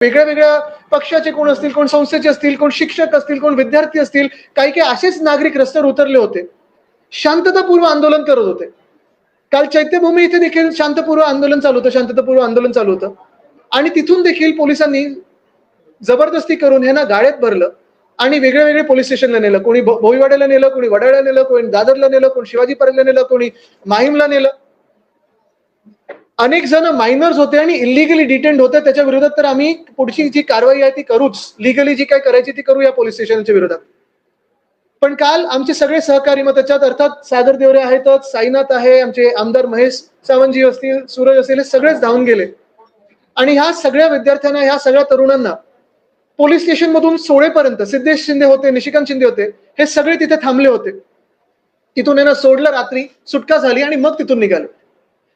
वेगळ्या वेगळ्या पक्षाचे कोण असतील, कोण संस्थेचे असतील, कोण शिक्षक असतील, कोण विद्यार्थी असतील, काही काही असेच नागरिक रस्त्यावर उतरले होते, शांततापूर्व आंदोलन करत होते. काल चैत्यभूमी इथे देखील शांतपूर्व आंदोलन चालू होतं, शांततापूर्व आंदोलन चालू होतं आणि तिथून देखील पोलिसांनी जबरदस्ती करून ह्यांना गाड्यात भरलं आणि वेगळे वेगळे पोलीस स्टेशनला नेलं. कोणी भोईवाड्याला नेलं, कोणी वडाळ्याला नेलं, कोणी दादरला नेलं, कोणी शिवाजी पार्कला नेलं, कोणी माहीमला नेलं. अनेक जण मायनर्स होते आणि इलिगली डिटेंड होते. त्याच्या विरोधात तर आम्ही पुढची जी कारवाई आहे ती करूच, लिगली जी काय करायची ती करू या पोलीस स्टेशनच्या विरोधात. पण काल आमचे सगळे सहकारी, मग त्याच्यात अर्थात सागर देवरे आहेतच, साईनाथ आहे, आमचे आमदार महेश सावंतजी असतील, सूरज असतील, हे सगळेच धावून गेले आणि ह्या सगळ्या विद्यार्थ्यांना, ह्या सगळ्या तरुणांना पोलीस स्टेशन मधून सोडेपर्यंत सिद्धेश शिंदे होते, निशिकांत शिंदे होते, हे सगळे तिथे थांबले होते. तिथून यांना सोडलं, रात्री सुटका झाली आणि मग तिथून निघाले.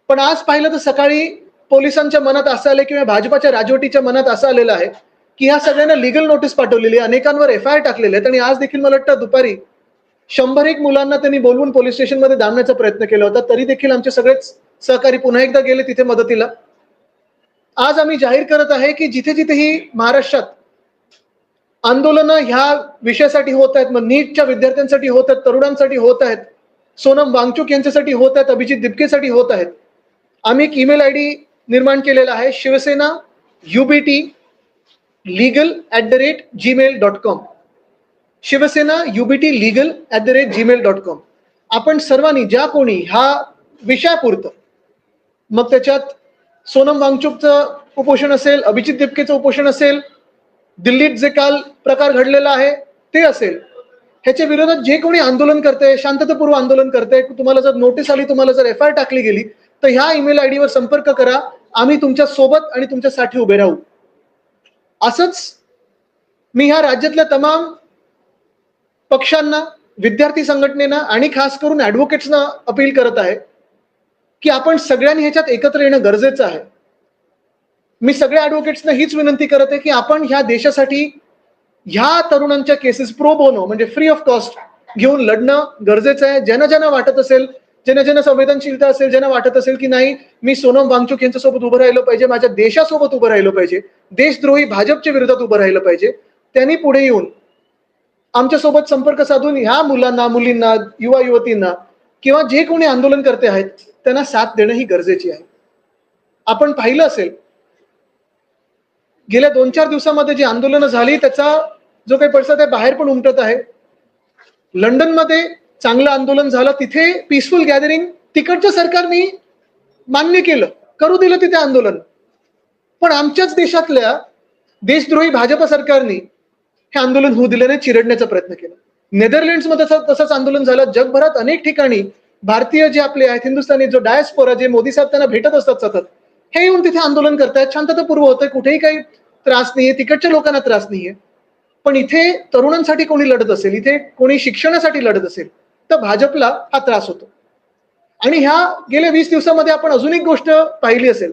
पण आज पाहिलं तर सकाळी पोलिसांच्या मनात असं आलं किंवा भाजपाच्या राजवटीच्या मनात असं आलेलं आहे की ह्या सगळ्यांना लिगल नोटीस पाठवलेली आहे, अनेकांवर FIR टाकलेले आहेत आणि आज देखील मला वाटतं दुपारी 101 मुलांना त्यांनी बोलवून पोलीस स्टेशनमध्ये दाबण्याचा प्रयत्न केला होता. तरी देखील आमचे सगळेच सहकारी पुन्हा एकदा गेले तिथे मदतीला. आज आम्ही जाहीर करत आहे की जिथे जिथेही महाराष्ट्रात आंदोलनं ह्या विषयासाठी होत आहेत, मग नीटच्या विद्यार्थ्यांसाठी होत आहेत, तरुणांसाठी होत आहेत, सोनम वांगचुक यांच्यासाठी होत आहेत, अभिजित दिपकेसाठी होत आहेत. आम्ही एक ईमेल ID निर्माण केलेला आहे, Shiv Sena UBT legal@gmail.com. Shiv Sena UBT legal@gmail.com. आपण सर्वांनी ज्या कोणी ह्या विषयापुरतं, मग त्याच्यात सोनम वांगचुकचं उपोषण असेल, अभिजित दिपकेचं उपोषण असेल, दिल्लीत जे काल प्रकार घडलेला आहे ते असेल, ह्याच्या विरोधात जे कोणी आंदोलन करते, शांततापूर्व आंदोलन करते, तुम्हाला जर नोटीस आली, तुम्हाला जर FIR टाकली गेली, तर ह्या ईमेल ID वर संपर्क करा. आम्ही तुमच्या सोबत आणि तुमच्यासाठी उभे राहू. असंच मी ह्या राज्यातल्या तमाम पक्षांना, विद्यार्थी संघटनेना आणि खास करून ऍडव्होकेट्सना अपील करत आहे की आपण सगळ्यांनी ह्याच्यात एकत्र येणं गरजेचं आहे. मी सगळ्या ऍडव्होकेट्सना हीच विनंती करत आहे की आपण ह्या देशासाठी ह्या तरुणांच्या केसेस प्रो बोनो म्हणजे फ्री ऑफ कॉस्ट घेऊन लढणं गरजेचं आहे. ज्यांना ज्यांना वाटत असेल, ज्यांना ज्यांना संवेदनशीलता असेल, ज्यांना वाटत असेल की नाही मी सोनम वांगचुक यांच्यासोबत उभं राहिलं पाहिजे, माझ्या देशासोबत उभं राहिलं पाहिजे, देशद्रोही भाजपच्या विरोधात उभं राहिलं पाहिजे, त्यांनी पुढे येऊन आमच्यासोबत संपर्क साधून ह्या मुलांना, मुलींना, युवा युवतींना किंवा जे कोणी आंदोलन करते आहेत त्यांना साथ देणं ही गरजेची आहे. आपण पाहिलं असेल गेल्या 2-4 दिवसामध्ये जी आंदोलनं झाली त्याचा जो काही पडसाद आहे बाहेर पण उमटत आहे. लंडनमध्ये चांगलं आंदोलन झालं, तिथे पीसफुल गॅदरिंग तिकडच्या सरकारने मान्य केलं, करू दिलं तिथे आंदोलन. पण आमच्याच देशातल्या देशद्रोही भाजप सरकारने हे आंदोलन होऊ दिलं नाही, चिरडण्याचा प्रयत्न केला. नेदरलँड्समध्ये तसंच आंदोलन झालं. जगभरात अनेक ठिकाणी भारतीय जे आपले आहेत, हिंदुस्थानी जो डायस्पोरा, जे मोदी साहेब त्यांना भेटत असतात सतत, हे येऊन तिथे आंदोलन करतायत, शांततापूर्व होतंय, कुठेही काही त्रास नाहीये, तिकडच्या लोकांना त्रास नाहीये. पण इथे तरुणांसाठी कोणी लढत असेल, इथे कोणी शिक्षणासाठी लढत असेल, तर भाजपला हा त्रास होतो. आणि ह्या गेल्या 20 दिवसामध्ये आपण अजून एक गोष्ट पाहिली असेल,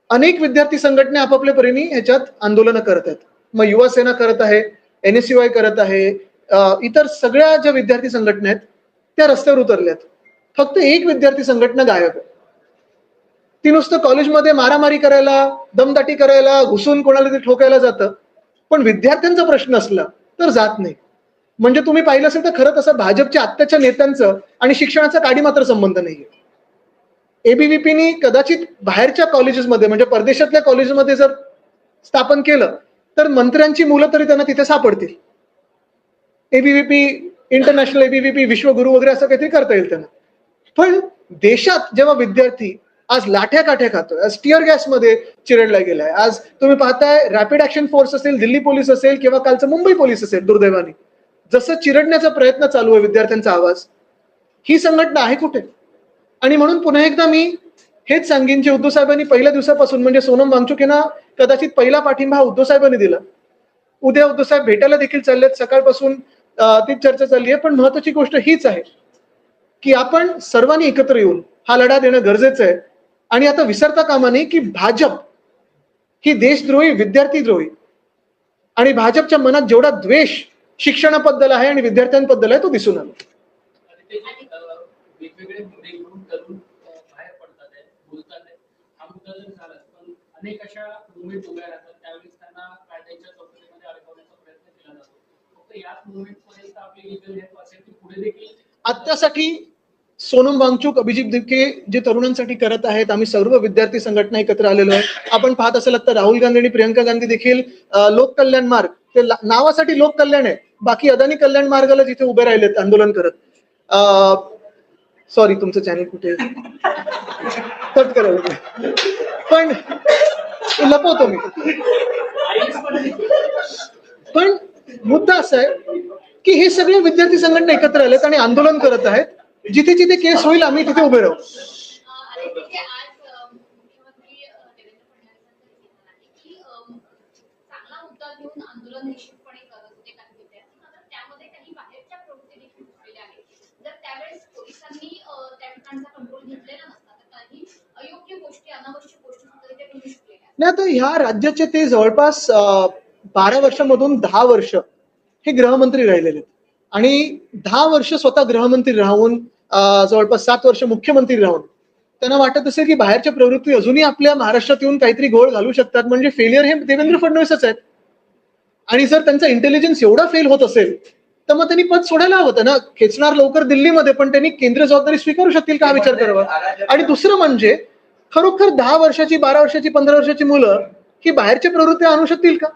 अनेक विद्यार्थी संघटना आपापल्या परीने ह्याच्यात आंदोलनं करत आहेत. मग युवा सेना करत आहे, NSUI करत आहे, इतर सगळ्या ज्या विद्यार्थी संघटना आहेत त्या रस्त्यावर उतरल्यात. फक्त एक विद्यार्थी संघटना गायब आहे. ती नुसतं कॉलेजमध्ये मारामारी करायला, दमदाटी करायला, घुसून कोणाला ते ठोकायला जातं, पण विद्यार्थ्यांचा प्रश्न असला तर जात नाही. म्हणजे तुम्ही पाहिलं असेल तर खरं तसं भाजपच्या आत्ताच्या नेत्यांचं आणि शिक्षणाचा काडी मात्र संबंध नाहीये. ABVPनी कदाचित बाहेरच्या कॉलेजेसमध्ये म्हणजे परदेशातल्या कॉलेजमध्ये जर स्थापन केलं तर मंत्र्यांची मुलं तरी त्यांना तिथे सापडतील. ABVP इंटरनॅशनल, ABVP विश्वगुरु वगैरे असं काहीतरी करता येईल त्यांना. पण देशात जेव्हा विद्यार्थी आज लाठ्या काठ्या खातोय, आज टिअर गॅसमध्ये चिरडला गेलाय, आज तुम्ही पाहताय रॅपिड ऍक्शन फोर्स असेल, दिल्ली पोलीस असेल किंवा कालचं मुंबई पोलीस असेल, दुर्दैवाने जसं चिरडण्याचा प्रयत्न चालू आहे विद्यार्थ्यांचा आवाज, ही संघटना आहे कुठे? आणि म्हणून पुन्हा एकदा मी हेच सांगेन, जे उद्धव साहेबांनी पहिल्या दिवसापासून म्हणजे सोनम वांगचुक यांना कदाचित पहिला पाठिंबा हा उद्धव साहेबांनी दिला. उद्या उद्धव साहेब भेटायला देखील चाललेत, सकाळपासून तीच चर्चा चालली आहे. पण महत्वाची गोष्ट हीच आहे की आपण सर्वांनी एकत्र येऊन हा लढा देणं गरजेचं आहे. आणि आता विसरता कामा नये की भाजप ही देशद्रोही, विद्यार्थीद्रोही आणि भाजपच्या मनात जेवढा द्वेष शिक्षणाबद्दल आहे आणि विद्यार्थ्यांबद्दल आहे तो दिसून आला. वेगवेगळे मुद्दे घेऊन तरुण बाहेर पडतात आहे, बोलतात आहे. हा मुद्दा जर झाला पण अनेक अशा मुवमेंट उभ्या राहतात, त्यावेळेस त्यांना कायद्याच्या चौकटीमध्ये अडकवण्याचा प्रयत्न केला जातो. फक्त याच मुवमेंटपर्यंत आपली लिगल हेल्प असेल की पुढे देखील आत्तासाठी सोनम वांगचुक, अभिजित दिपके जे तरुणांसाठी करत आहेत, आम्ही सर्व विद्यार्थी संघटना एकत्र आलेलो आहे. आपण पाहत असाल आता राहुल गांधी आणि प्रियंका गांधी देखील लोक कल्याण मार्ग, ते नावासाठी लोक कल्याण आहे, बाकी अदानी कल्याण मार्गाला जिथे उभे राहिलेत आंदोलन करत. सॉरी, तुमचं चॅनल कुठे कट करायला, पण लपवतो मी. पण मुद्दा असा आहे की हे सगळे विद्यार्थी संघटना एकत्र आलेत आणि आंदोलन करत आहेत. जिथे जिथे केस होईल आम्ही तिथे उभे राहू. नाही, तर ह्या राज्याचे ते जवळपास 12 वर्षामधून 10 वर्ष हे गृहमंत्री राहिलेले आहेत आणि 10 वर्ष स्वतः गृहमंत्री राहून जवळपास 7 वर्ष मुख्यमंत्री राहून त्यांना वाटत असेल की बाहेरच्या प्रवृत्ती अजूनही आपल्या महाराष्ट्रात येऊन काहीतरी घोळ घालू शकतात, म्हणजे फेलियर हे देवेंद्र फडणवीसच आहेत. आणि जर त्यांचा इंटेलिजन्स एवढा फेल होत असेल तर मग त्यांनी पद सोडायला हवं होतं ना. खेचणार लवकर दिल्लीमध्ये, पण त्यांनी केंद्रीय जबाबदारी स्वीकारू शकतील का हा विचार करावा. आणि दुसरं म्हणजे खरोखर 10 वर्षाची, 12 वर्षाची, 15 वर्षाची मुलं ही बाहेरच्या प्रवृत्ती आणू शकतील का.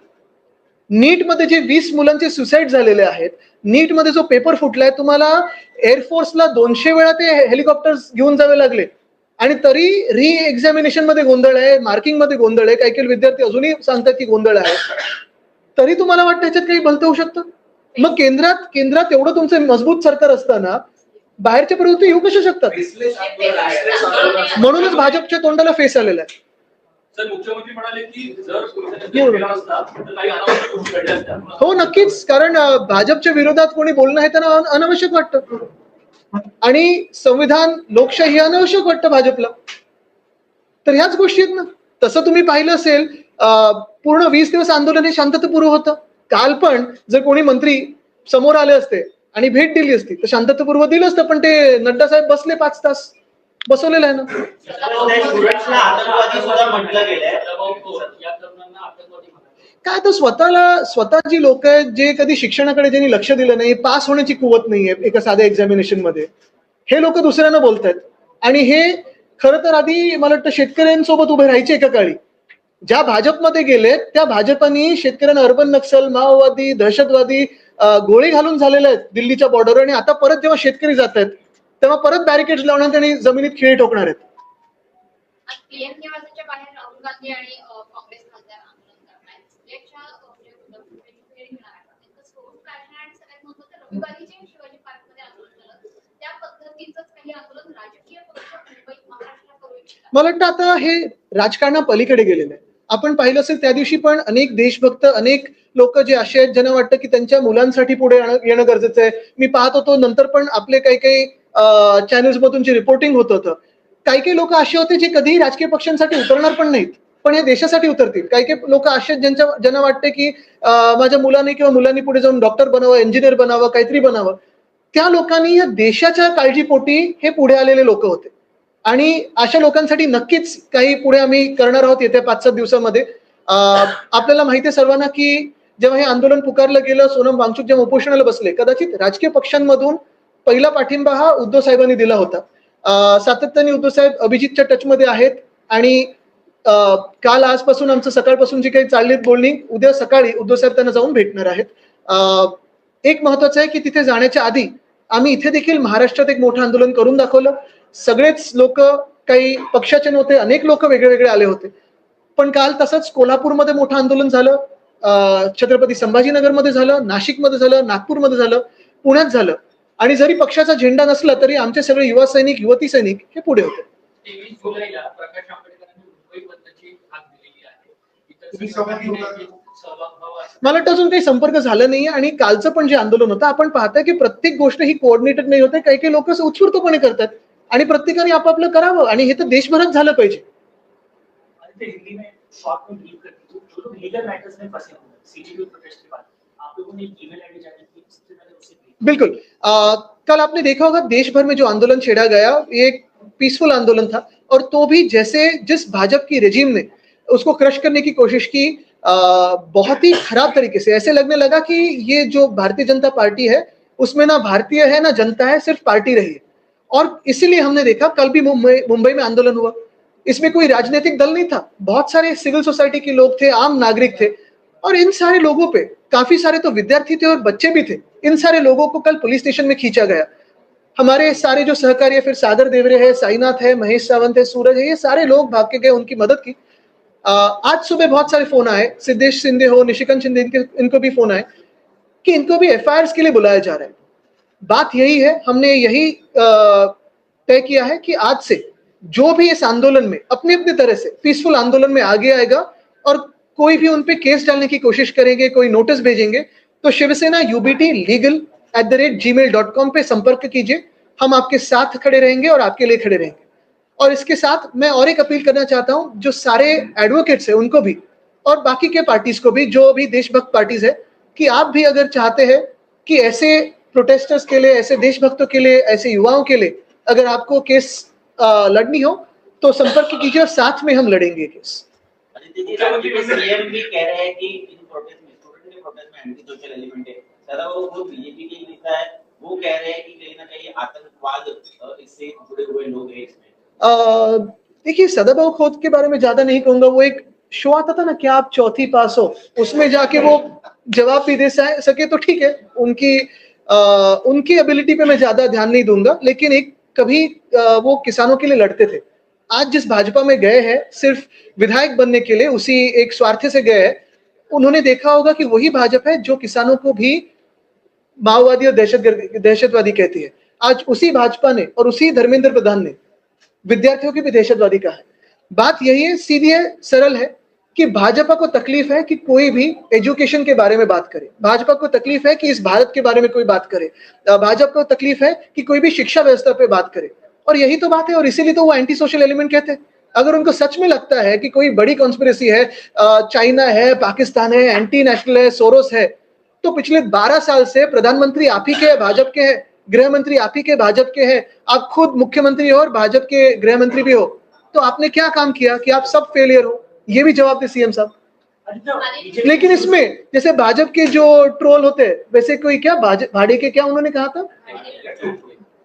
नीटमध्ये जे 20 मुलांचे सुसाईड झालेले आहेत, नीटमध्ये जो पेपर फुटलाय, तुम्हाला एअरफोर्सला 200 वेळा ते हेलिकॉप्टर्स घेऊन जावे लागले आणि तरी री एक्झामिनेशन मध्ये गोंधळ आहे, मार्किंग मध्ये गोंधळ आहे, काही काही विद्यार्थी अजूनही सांगतात की गोंधळ आहे. तरी तुम्हाला वाटतं याच्यात काही भलतं होऊ शकतं. मग केंद्रात एवढं तुमचं मजबूत सरकार असताना बाहेरच्या प्रवृत्ती येऊ कशा शकतात. म्हणूनच भाजपच्या तोंडाला फेस आलेला आहे. सर, मुख्यमंत्री म्हणाले की जर हो, नक्कीच, कारण भाजपच्या विरोधात कोणी बोलणं हे त्यांना अनावश्यक वाटतं आणि संविधान, लोकशाही अनावश्यक वाटतं भाजपला. तर ह्याच गोष्टी आहेत ना. तसं तुम्ही पाहिलं असेल, पूर्ण 20 दिवस आंदोलन हे शांततापूर्व होतं. काल पण जर कोणी मंत्री समोर आले असते आणि भेट दिली असती तर शांततापूर्व दिलं असतं, पण ते नड्डा साहेब बसले 5 तास, बसवलेलं आहे ना. काय तर स्वतः जी लोक आहेत जे कधी शिक्षणाकडे ज्यांनी लक्ष दिलं नाही, पास होण्याची कुवत नाहीये एका साध्या एक्झामिनेशन मध्ये, हे लोक दुसऱ्यांना बोलतायत. आणि हे खरं तर आधी मला वाटतं शेतकऱ्यांसोबत उभे राहायचे एका काळी. ज्या भाजपमध्ये गेले त्या भाजपानी शेतकऱ्यांना अर्बन नक्सल, माओवादी, दहशतवादी गोळी घालून झालेले आहेत दिल्लीच्या बॉर्डरवर. आणि आता परत जेव्हा शेतकरी जात आहेत तेव्हा परत बॅरिकेड लावण्यात आणि जमिनीत खिळे ठोकणार आहेत. राहुल गांधी आणि काँग्रेस खासदार आंदोलन करणार रविवारी जे शिवाजी पार्क मध्ये आंदोलन झालं त्या पद्धतीचंच काही आंदोलन राजकीय पक्ष मुंबईत महाराष्ट्रात करू इच्छितात. मला वाटतं आता हे राजकारणा पलीकडे गेलेलं आहे. आपण पाहिलं असेल त्या दिवशी पण अनेक देशभक्त, अनेक लोक जे असे आहेत ज्यांना वाटतं की त्यांच्या मुलांसाठी पुढे येणं गरजेचं आहे. मी पाहत होतो नंतर पण आपले काही काही चॅनल्स मधून जे रिपोर्टिंग होत होतं, काही काही लोक असे होते जे कधीही राजकीय पक्षांसाठी उतरणार पण नाहीत, पण हे देशासाठी उतरतील. काही काही लोक असे ज्यांना वाटते की माझ्या मुलाने किंवा मुलांनी पुढे जाऊन डॉक्टर बनावं, इंजिनियर बनावं, काहीतरी बनावं. त्या लोकांनी या देशाच्या काळजीपोटी हे पुढे आलेले लोक होते आणि अशा लोकांसाठी नक्कीच काही पुढे आम्ही करणार आहोत येत्या 5-7 दिवसामध्ये. आपल्याला माहिती आहे सर्वांना की जेव्हा हे आंदोलन पुकारलं गेलं, सोनम वांगचुक जेव्हा उपोषणाला बसले, कदाचित राजकीय पक्षांमधून पहिला पाठिंबा हा उद्धव साहेबांनी दिला होता. सातत्याने उद्धव साहेब अभिजितच्या टचमध्ये आहेत आणि काल आजपासून आमचं सकाळपासून जी काही चाललीत बोलणी, उद्या सकाळी उद्धव साहेब त्यांना जाऊन भेटणार आहेत. एक महत्वाचं आहे की तिथे जाण्याच्या आधी आम्ही इथे देखील महाराष्ट्रात एक मोठं आंदोलन करून दाखवलं. सगळेच लोक, काही पक्षाचे नव्हते, अनेक लोक वेगळे वेगळे आले होते. पण काल तसंच कोल्हापूरमध्ये मोठं आंदोलन झालं, छत्रपती संभाजीनगरमध्ये झालं, नाशिकमध्ये झालं, नागपूरमध्ये झालं, पुण्यात झालं. आणि जरी पक्षाचा झेंडा नसला तरी आमचे सगळे युवा सैनिक, युवती सैनिक हे पुढे होते. 23 जुलैला प्रकाश आंबेडकरांनी मुंबई बंदची हाक दिलेली आहे. मला वाटतं अजून काही संपर्क झाला नाही. आणि कालचं पण जे आंदोलन होतं, आपण पाहतोय की प्रत्येक गोष्ट ही कोऑर्डिनेटेड नाही होते. काही काही लोक उत्स्फूर्तपणे करतात आणि प्रत्येकाने आपापलं करावं आणि हे तर देशभरात झालं पाहिजे. बिल्कुल. कल आपने देखा होगा देश भर में जो आंदोलन छेड़ा गया, ये एक पीसफुल आंदोलन था और तो भी जैसे जिस भाजपा की रेजिम ने उसको क्रश करने की कोशिश की बहुत ही खराब तरीके से। ऐसे लगने लगा कि ये जो भारतीय जनता पार्टी है उसमें ना भारतीय है ना जनता है, सिर्फ पार्टी रही है। और इसीलिए हमने देखा कल भी मुंबई में आंदोलन हुआ, इसमें कोई राजनीतिक दल नहीं था, बहुत सारे सिविल सोसाइटी के लोग थे, आम नागरिक थे, और इन सारे लोगों पे काफी सारे तो विद्यार्थी थे और बच्चे भी थे, इन सारे लोगों को कल पुलिस स्टेशन में खींचा गया। हमारे सारे जो सहकारी है, फिर सागर देवरे है, साईनाथ है, महेश सावंत है, सूरज है, ये सारे लोग भाग के गए, उनकी मदद की। आज सुबह बहुत सारे फोन आए, सिद्धेश शिंदे हो, निशिकांत शिंदे, इनको भी फोन आए कि इनको भी एफआईआर के लिए बुलाया जा रहा है। बात यही है, हमने यही तय किया है कि आज से जो भी इस आंदोलन में अपने अपने तरह से पीसफुल आंदोलन में आगे आएगा और कोई भी उनपे केस डालने की कोशिश करेंगे, कोई नोटिस भेजेंगे, तो शिवसेना UBTlegal@gmail.com पे संपर्क कीजिए। हम आपके साथ खड़े रहेंगे और आपके लिए खड़े रहेंगे। और इसके साथ मैं और एक अपील करना चाहता हूं, जो सारे एडवोकेट्स हैं उनको भी और बाकी के पार्टीज को भी, जो भी देशभक्त पार्टीज है, कि आप भी अगर चाहते हैं कि ऐसे प्रोटेस्टर्स के लिए, ऐसे देशभक्तों के लिए, ऐसे युवाओं के लिए अगर आपको केस लड़नी हो तो संपर्क कीजिए और साथ में हम लड़ेंगे केस। सीएम भी कह रहे हैं कि इन प्रोटेस्ट में, स्टूडेंट के प्रोटेस्ट में एंटी सोशल एलिमेंट है। सदा वो बीजेपी के नेता है, वो कह रहे हैं कि कहीं ना कहीं आतंकवाद इससे जुड़े हुए लोग हैं इसमें। देखिए, सदाभाऊ खोत के बारे में ज्यादा नहीं कहूंगा। वो एक शो आता था ना, क्या आप चौथी पास हो, उसमें जाके वो जवाब भी दे सके तो ठीक है, उनकी एबिलिटी पे मैं ज्यादा ध्यान नहीं दूंगा। लेकिन एक कभी वो किसानों के लिए लड़ते थे। आज जिस भाजपा में गए हैं सिर्फ विधायक बनने के लिए, उसी एक स्वार्थ से गए हैं, उन्होंने देखा होगा कि वही भाजपा है जो किसानों को भी माओवादी और दहशतवादी कहती है। आज उसी भाजपा ने और उसी धर्मेंद्र प्रधान ने विद्यार्थियों की भी दहशतवादी कहा है। बात यही है, सीधी है, सरल है, कि भाजपा को तकलीफ है कि कोई भी एजुकेशन के बारे में बात करे, भाजपा को तकलीफ है कि इस भारत के बारे में कोई बात करे, भाजपा को तकलीफ है कि कोई भी शिक्षा व्यवस्था पे बात करे। और यही तो बात है, और इसीलिए तो वो एंटी सोशल एलिमेंट कहते हैं। अगर उनको सच में लगता है कि कोई बड़ी कॉन्स्पिरेसी है, चाइना है, पाकिस्तान है, एंटी नेशनल है, सोरोस है, तो पिछले 12 साल से प्रधानमंत्री आप ही के भाजपा के हैं, गृह मंत्री आप ही के भाजपा के हैं, आप खुद मुख्यमंत्री हो और भाजपा के गृह मंत्री भी हो, तो आपने क्या काम किया कि आप सब फेलियर हो? ये भी जवाब दे सीएम साहब। लेकिन इसमें जैसे भाजपा के जो ट्रोल होते हैं, वैसे कोई क्या भाड़े के, क्या उन्होंने कहा था,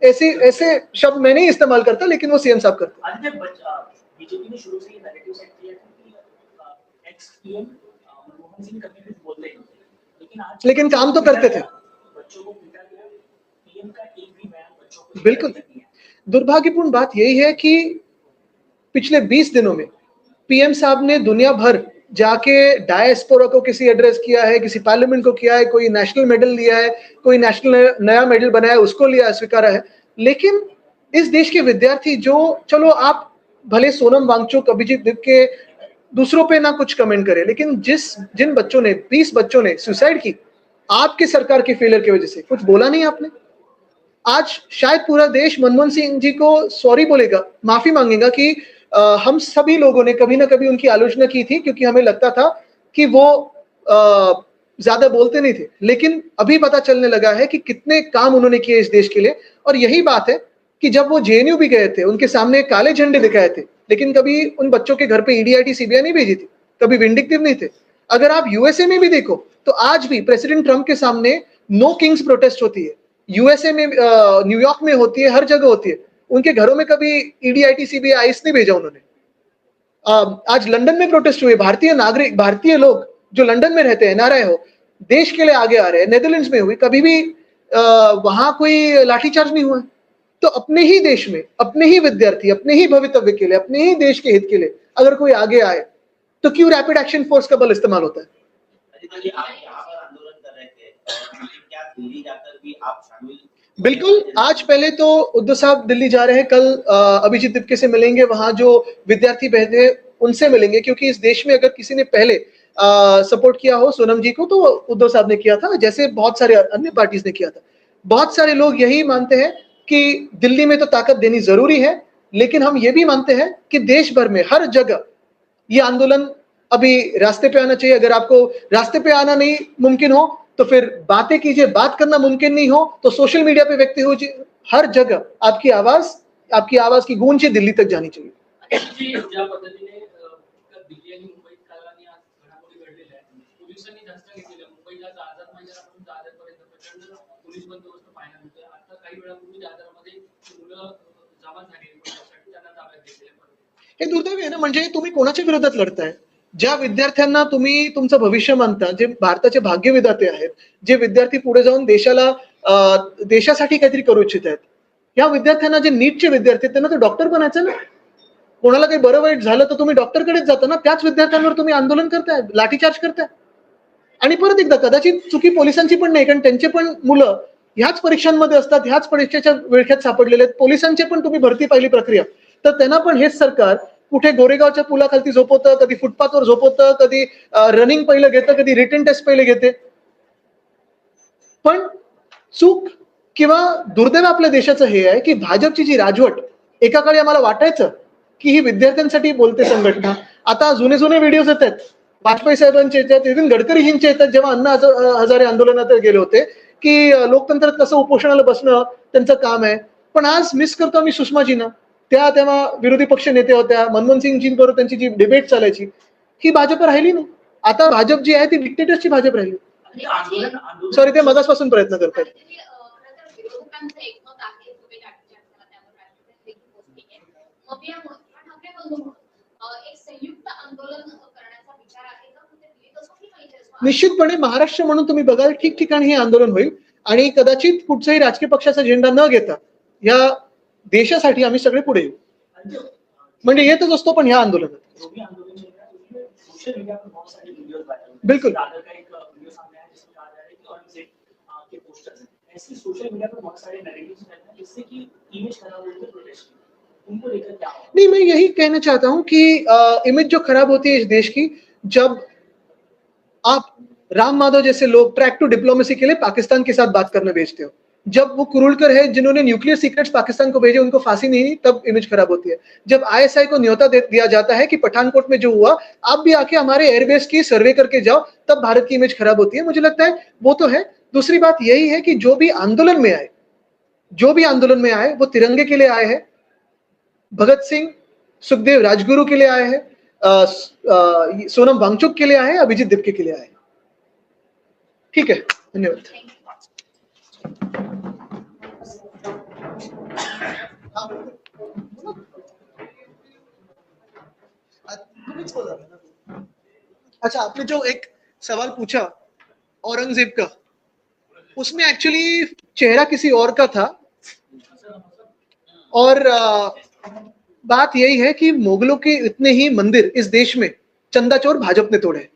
ऐसे शब्द मैं नहीं इस्तेमाल करता, लेकिन वो सीएम साहब करते। बीजेपी ने शुरू से ये नैरेटिव सेट किया था कि एक्स पीएम मनमोहन सिंह कभी कुछ बोलते नहीं, लेकिन काम तो करते थे। बच्चों को पीटा गया, पीएम का एक भी बयान बच्चों को बिल्कुल। दुर्भाग्यपूर्ण बात यही है कि पिछले 20 दिनों में पीएम साहब ने दुनिया भर जाके डायस्पोरा को किसी एड्रेस किया है, किसी पार्लियामेंट को किया है, कोई नेशनल मेडल लिया है, कोई नेशनल नया मेडल बनाया उसको लिया, स्वीकारा है। लेकिन इस देश के विद्यार्थी जो, चलो आप भले सोनम वांगचुक, अभिजीत के दूसरों पे ना कुछ कमेंट करे, लेकिन जिन बच्चों ने, 20 बच्चों ने सुसाइड की आपके सरकार के फेलियर की वजह से, कुछ बोला नहीं आपने। आज शायद पूरा देश मनमोहन सिंह जी को सॉरी बोलेगा, माफी मांगेगा कि हम सभी लोगों ने कभी ना कभी उनकी आलोचना की थी, क्योंकि हमें लगता था कि वो ज्यादा बोलते नहीं थे। लेकिन अभी पता चलने लगा है कि कितने काम उन्होंने किए इस देश के लिए। और यही बात है कि जब वो जेएनयू भी गए थे, उनके सामने काले झंडे दिखाए थे, लेकिन कभी उन बच्चों के घर पे ईडी सीबीआई नहीं भेजी थी, कभी विंडिक्टिव नहीं थे। अगर आप यूएसए में भी देखो तो आज भी प्रेसिडेंट ट्रंप के सामने नो किंग्स प्रोटेस्ट होती है, यूएसए में, न्यूयॉर्क में होती है, हर जगह होती है। उनके घरों में कभी ईडी सीबीआई आईएस नहीं भेजा उन्होंने। आज लंदन में प्रोटेस्ट हुए, भारतीय नागरिक, भारतीय लोग जो लंदन में रहते हैं, एनआरआई हो, देश के लिए आगे आ रहे हैं। नेदरलैंड्स में हुई, कभी भी वहां कोई लाठीचार्ज नहीं हुआ। तो अपने ही देश में, अपने ही विद्यार्थी, अपने ही भवितव्य के लिए, अपने ही देश के हित के लिए अगर कोई आगे आए तो क्यों रैपिड एक्शन फोर्स का बल इस्तेमाल होता है? बिल्कुल। आज पहले तो उद्धव साहब दिल्ली जा रहे हैं, कल अभिजीत दिपके से मिलेंगे, वहां जो विद्यार्थी बैठे उनसे मिलेंगे, क्योंकि इस देश में अगर किसी ने पहले सपोर्ट किया हो सोनम जी को तो उद्धव साहब ने किया था, जैसे बहुत सारे अन्य पार्टीज ने किया था। बहुत सारे लोग यही मानते हैं कि दिल्ली में तो ताकत देनी जरूरी है, लेकिन हम ये भी मानते हैं कि देश भर में हर जगह ये आंदोलन अभी रास्ते पे आना चाहिए। अगर आपको रास्ते पे आना नहीं मुमकिन हो तो फिर बातें कीजिए, बात करना मुमकिन नहीं हो तो सोशल मीडिया पे व्यक्त हो, हर जगह आपकी आवाज की गूंज दिल्ली तक जानी चाहिए। ज्या पद्धतीने दिल्ली आणि मुंबईत काल आणि आज घडामोडी घडलेल्या आहेत. पोलिसांनी जास्त घेतलेल्या मुंबईत आज आझाद मैदानापासून दादरपर्यंत प्रचंड पोलीस बंदोबस्त पाहायला मिळतोय. आता काही वेळापूर्वी दादरमध्ये मुलं जमा झाली त्यासाठी त्यांना ताब्यात घेतलेलं आहे. हे दुर्दैवी आहे ना, म्हणजे तुम्ही कोणाच्या विरोधात लढताय? ज्या विद्यार्थ्यांना तुम्ही तुमचं भविष्य मानता, जे भारताचे भाग्यविधाते आहेत, जे विद्यार्थी पुढे जाऊन देशासाठी काहीतरी करू इच्छित आहेत, या विद्यार्थ्यांना, जे नीटचे विद्यार्थी आहेत, त्यांना तर डॉक्टर बनायचं ना. कोणाला काही बरं वाईट झालं तर तुम्ही डॉक्टरकडेच जाता ना. त्याच विद्यार्थ्यांवर तुम्ही आंदोलन करताय, लाठीचार्ज करताय. आणि परत एकदा, कदाचित चुकी पोलिसांची पण नाही, कारण त्यांचे पण मुलं ह्याच परीक्षांमध्ये असतात, ह्याच परीक्षेच्या विळख्यात सापडलेले आहेत. पोलिसांचे पण तुम्ही भरती पाहिली प्रक्रिया, तर त्यांना पण हेच सरकार कुठे गोरेगावच्या पुलाखालती झोपवतं, कधी फुटपाथवर झोपवतं, कधी रनिंग पहिलं घेतं, कधी रिटन टेस्ट पहिले घेते. पण चूक किंवा दुर्दैव आपल्या देशाचं हे आहे की भाजपची जी राजवट, एका काळी आम्हाला वाटायचं की ही विद्यार्थ्यांसाठी बोलते संघटना, आता जुने व्हिडिओज येत आहेत वाजपेयी साहेबांचे येतात, नितीन गडकरीजींचे येतात, जेव्हा अण्णा हजारे आंदोलनात गेले होते, की लोकतंत्रात कसं उपोषणाला बसणं त्यांचं काम आहे. पण आज मिस करतो आम्ही सुषमाजींना. त्या तेव्हा विरोधी पक्ष नेते होत्या, मनमोहन सिंगजींबरोबर त्यांची जी डिबेट चालायची, ही भाजप राहिली नाही. आता भाजप जी आहे ती डिक्टेटरची भाजप राहिली. सॉरी, ते मगासपासून प्रयत्न करतात. विरोधकांचं एकमत आहे, तुम्ही लाठीचार्ज झाला त्यावर राष्ट्रपती पोहोचली आहे. मग यामुळे ठाकरे बंधू एक संयुक्त आंदोलन करण्याचा विचार आहे का? कुठे दिल्लीत असो की पाहिजे असो? निश्चितपणे महाराष्ट्र म्हणून तुम्ही बघाल ठिकठिकाणी हे आंदोलन होईल आणि कदाचित कुठच्याही राजकीय पक्षाचा झेंडा न घेता या देशासाठी आम्ही सगळे पुढे येऊ. म्हणजे येतच असतो पण ह्या आंदोलनात सोशल मीडिया पर बहुत सारे वीडियोस वायरल, बिल्कुल दादर का एक वीडियो सामने आया जिसमें कहा जा रहा है कि औरंगजेब के पोस्टर्स हैं. ऐसे सोशल मीडिया पर बहुत सारे नैरेटिव्स रहते हैं जिससे कि इमेज खराब होती है प्रोटेस्ट की. उनको लेकर क्या होगा? नहीं, मैं यही कहना चाहता हूं कि इमेज जो खराब होती है इस देश की, जब आप राम माधव जैसे लोग ट्रैक टू डिप्लोमेसी के लिए पाकिस्तान के साथ बात करने भेजते हो, जब वो कुरुलकर है जिन्होंने न्यूक्लियर सीक्रेट्स पाकिस्तान को भेजे, उनको फांसी नहीं हुई, तब इमेज खराब होती है. जब आईएसआई को न्योता दिया जाता है कि पठानकोट में जो हुआ, आप भी आके हमारे एयरबेस की सर्वे करके जाओ, तब भारत की इमेज खराब होती है. मुझे लगता है वो तो है. दूसरी बात यही है कि जो भी आंदोलन में आए वो तिरंगे के लिए आए हैं, भगत सिंह, सुखदेव राजगुरु के लिए आए हैं, सोनम वांगचुक के लिए आए हैं, अभिजीत दिपके के लिए आए हैं. ठीक है, धन्यवाद. अच्छा, आपने जो एक सवाल पूछा औरंगजेब का, उसमें एक्चुअली चेहरा किसी और का था. और बात यही है कि मुगलों के इतने ही मंदिर इस देश में चंदा चोर भाजपा ने तोड़े.